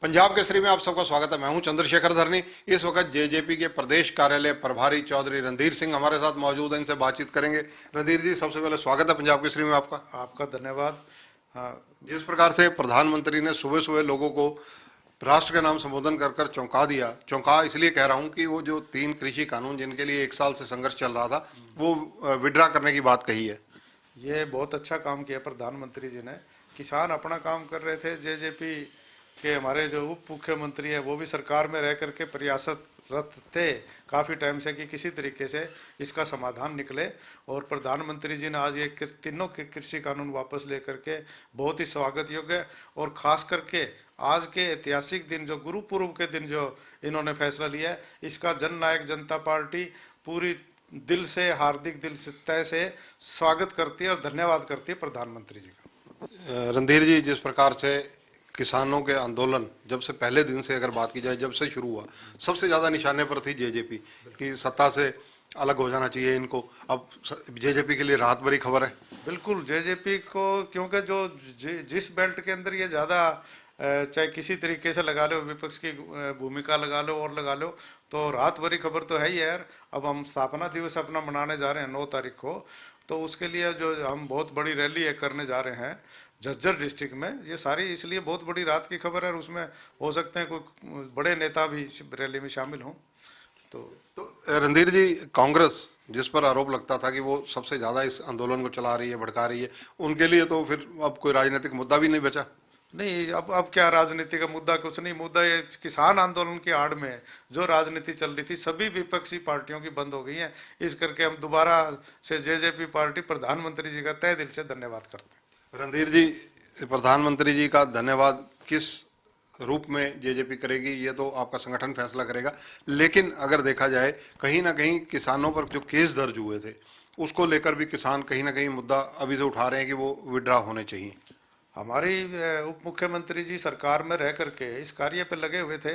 पंजाब केसरी में आप सबका स्वागत है। मैं हूं चंद्रशेखर धरनी। इस वक्त जेजेपी के प्रदेश कार्यालय प्रभारी चौधरी रणधीर सिंह हमारे साथ मौजूद हैं, इनसे बातचीत करेंगे। रणधीर जी, सबसे पहले स्वागत है पंजाब केसरी में आपका। आपका धन्यवाद। हाँ। जिस प्रकार से प्रधानमंत्री ने सुबह सुबह लोगों को राष्ट्र के नाम संबोधन कर कर चौंका दिया, चौंका इसलिए कह रहा हूं कि वो जो 3 कृषि कानून जिनके लिए 1 साल से संघर्ष चल रहा था, वो विड्रा करने की बात कही है। ये बहुत अच्छा काम किया प्रधानमंत्री जी ने। किसान अपना काम कर रहे थे, जेजेपी के हमारे जो उप मुख्यमंत्री है वो भी सरकार में रह करके प्रयासरत थे काफ़ी टाइम से कि किसी तरीके से इसका समाधान निकले। और प्रधानमंत्री जी ने आज ये तीनों कृषि कानून वापस लेकर के बहुत ही स्वागत योग्य, और ख़ास करके आज के ऐतिहासिक दिन जो गुरु पूर्व के दिन जो इन्होंने फैसला लिया है, इसका जननायक जनता पार्टी पूरी दिल से, हार्दिक दिल से तय से स्वागत करती है और धन्यवाद करती है प्रधानमंत्री जी का। रणधीर जी, जिस प्रकार से किसानों के आंदोलन जब से पहले दिन से अगर बात की जाए, जब से शुरू हुआ, सबसे ज्यादा निशाने पर थी जेजेपी कि सत्ता से अलग हो जाना चाहिए इनको। अब जेजेपी के लिए राहत भरी खबर है। बिल्कुल, जेजेपी को, क्योंकि जो जिस बेल्ट के अंदर ये ज़्यादा चाहे किसी तरीके से लगा लो, विपक्ष की भूमिका लगा लो और लगा लो, तो राहत भरी खबर तो है ही यार। अब हम स्थापना दिवस अपना मनाने जा रहे हैं 9 तारीख को, तो उसके लिए जो हम बहुत बड़ी रैली करने जा रहे हैं झज्जर डिस्ट्रिक्ट में, ये सारी इसलिए बहुत बड़ी राहत की खबर है। और उसमें हो सकते हैं कोई बड़े नेता भी रैली में शामिल हों। तो रणधीर जी, कांग्रेस जिस पर आरोप लगता था कि वो सबसे ज्यादा इस आंदोलन को चला रही है, भड़का रही है, उनके लिए तो फिर अब कोई राजनीतिक मुद्दा भी नहीं बचा। नहीं, अब क्या राजनीति का मुद्दा, कुछ नहीं। मुद्दा ये किसान आंदोलन की आड़ में जो राजनीति चल रही थी सभी विपक्षी पार्टियों की बंद हो गई है। इस करके हम दोबारा से जेजेपी पार्टी प्रधानमंत्री जी का तहे दिल से धन्यवाद करते हैं। रणधीर जी, प्रधानमंत्री जी का धन्यवाद किस रूप में जेजेपी करेगी ये तो आपका संगठन फैसला करेगा, लेकिन अगर देखा जाए कहीं ना कहीं किसानों पर जो केस दर्ज हुए थे उसको लेकर भी किसान कहीं ना कहीं मुद्दा अभी से उठा रहे हैं कि वो विड्रा होने चाहिए। हमारी उप मुख्यमंत्री जी सरकार में रह करके इस कार्य पे लगे हुए थे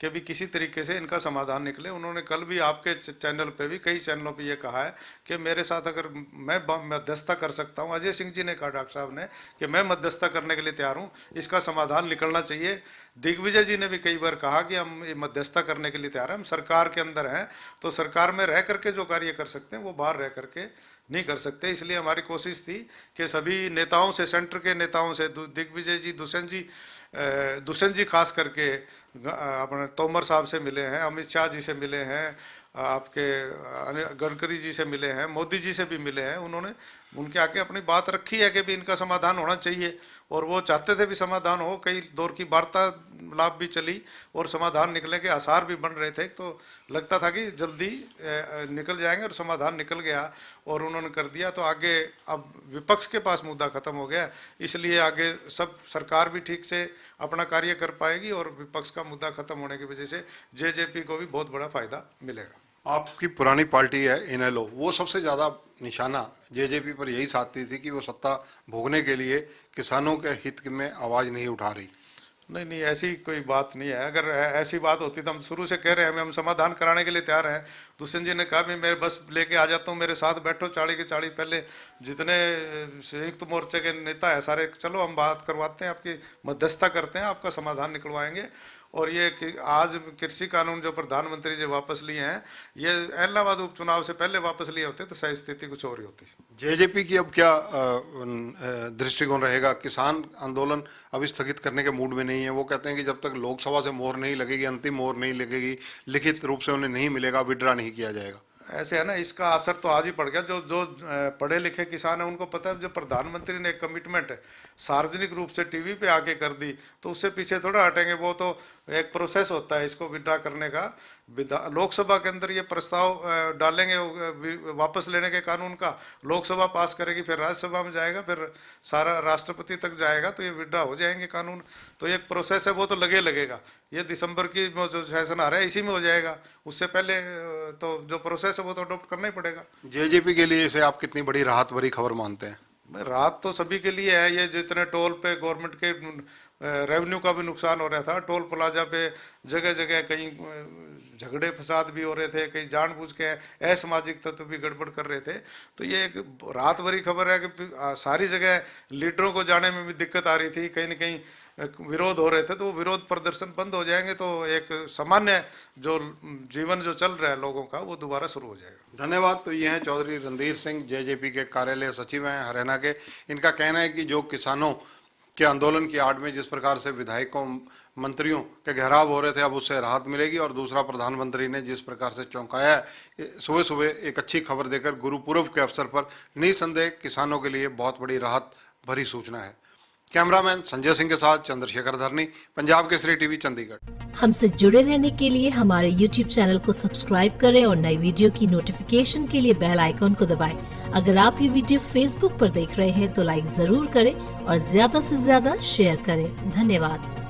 कि भी किसी तरीके से इनका समाधान निकले। उन्होंने कल भी आपके चैनल पे भी, कई चैनलों पे ये कहा है कि मेरे साथ अगर मैं मध्यस्थता कर सकता हूँ। अजय सिंह जी ने कहा, डॉक्टर साहब ने, कि मैं मध्यस्थता करने के लिए तैयार हूँ, इसका समाधान निकलना चाहिए। दिग्विजय जी ने भी कई बार कहा कि हम मध्यस्थता करने के लिए तैयार हैं, हम सरकार के अंदर हैं, तो सरकार में रह करके जो कार्य कर सकते हैं वो बाहर रह करके नहीं कर सकते। इसलिए हमारी कोशिश थी कि सभी नेताओं से, सेंटर के नेताओं से, दिग्विजय जी, दुष्यंत जी खास करके अपने तोमर साहब से मिले हैं, अमित शाह जी से मिले हैं, आपके गडकरी जी से मिले हैं, मोदी जी से भी मिले हैं। उन्होंने उनके आगे अपनी बात रखी है कि भी इनका समाधान होना चाहिए, और वो चाहते थे भी समाधान हो। कई दौर की वार्तालाप भी चली और समाधान निकलने के आसार भी बन रहे थे, तो लगता था कि जल्दी निकल जाएंगे, और समाधान निकल गया और उन्होंने कर दिया। तो आगे अब विपक्ष के पास मुद्दा खत्म हो गया, इसलिए आगे सब सरकार भी ठीक से अपना कार्य कर पाएगी और विपक्ष का मुद्दा खत्म होने की वजह से जेजेपी को भी बहुत बड़ा फायदा मिलेगा। आपकी पुरानी पार्टी है इनेलो, वो सबसे ज्यादा निशाना जेजेपी पर यही साधती थी कि वो सत्ता भोगने के लिए किसानों के हित में आवाज नहीं उठा रही। नहीं नहीं, ऐसी कोई बात नहीं है। अगर ऐसी बात होती तो हम शुरू से कह रहे हैं हम समाधान कराने के लिए तैयार हैं। दुष्यंत जी ने कहा भी मैं बस लेके आ जाता हूँ, मेरे साथ बैठो, चाड़ी के चाड़ी पहले जितने संयुक्त मोर्चे के नेता है सारे, चलो हम बात करवाते हैं, आपकी मध्यस्थता करते हैं, आपका समाधान निकलवाएंगे। और ये आज कृषि कानून जो प्रधानमंत्री जी वापस लिए हैं, ये इलाहाबाद उपचुनाव से पहले वापस लिए होते तो सही स्थिति कुछ और ही होती। जेजेपी की अब क्या दृष्टिकोण रहेगा? किसान आंदोलन अभी स्थगित करने के मूड में नहीं है। वो कहते हैं कि जब तक लोकसभा से मोहर नहीं लगेगी, अंतिम मोहर नहीं लगेगी, लिखित रूप से उन्हें नहीं मिलेगा, विड्रा नहीं किया जाएगा। ऐसे है ना, इसका असर तो आज ही पड़ गया। जो जो पढ़े लिखे किसान है उनको पता है, जो प्रधानमंत्री ने एक कमिटमेंट सार्वजनिक रूप से टीवी पे आके कर दी, तो उससे पीछे थोड़ा हटेंगे। वो तो एक प्रोसेस होता है इसको विड्रा करने का। लोकसभा के अंदर ये प्रस्ताव डालेंगे वापस लेने के कानून का, लोकसभा पास करेगी, फिर राज्यसभा में जाएगा, फिर सारा राष्ट्रपति तक जाएगा, तो ये विड्रा हो जाएंगे कानून। तो एक प्रोसेस है, वो तो लगेगा। ये दिसंबर की जो सेशन आ रहा है इसी में हो जाएगा। उससे पहले तो जो प्रोसेस है वो तो अडॉप्ट करना ही पड़ेगा। जेजेपी के लिए इसे आप कितनी बड़ी राहत भरी खबर मानते हैं? राहत तो सभी के लिए है। ये जितने टोल पे गवर्नमेंट के रेवेन्यू का भी नुकसान हो रहा था, टोल प्लाजा पे जगह जगह कहीं झगड़े फसाद भी हो रहे थे, कहीं जानबूझ के असामाजिक तत्व भी गड़बड़ कर रहे थे। तो ये एक रात भरी खबर है कि सारी जगह लीडरों को जाने में भी दिक्कत आ रही थी, कहीं न कहीं विरोध हो रहे थे। तो वो विरोध प्रदर्शन बंद हो जाएंगे तो एक सामान्य जो जीवन जो चल रहा है लोगों का वो दोबारा शुरू हो जाएगा। धन्यवाद। तो ये हैं चौधरी रणधीर सिंह, जेजेपी के कार्यालय सचिव हैं हरियाणा के। इनका कहना है कि जो किसानों के आंदोलन की आड़ में जिस प्रकार से विधायकों मंत्रियों के घेराव हो रहे थे, अब उससे राहत मिलेगी। और दूसरा, प्रधानमंत्री ने जिस प्रकार से चौंकाया है सुबह सुबह एक अच्छी खबर देकर गुरु पूर्व के अवसर पर, निसंदेह किसानों के लिए बहुत बड़ी राहत भरी सूचना है। कैमरामैन संजय सिंह के साथ चंद्रशेखर धरनी, पंजाब केसरी टीवी, चंडीगढ़। हमसे जुड़े रहने के लिए हमारे YouTube चैनल को सब्सक्राइब करें और नई वीडियो की नोटिफिकेशन के लिए बेल आइकॉन को दबाएं। अगर आप ये वीडियो Facebook पर देख रहे हैं तो लाइक जरूर करें और ज्यादा से ज्यादा शेयर करें। धन्यवाद।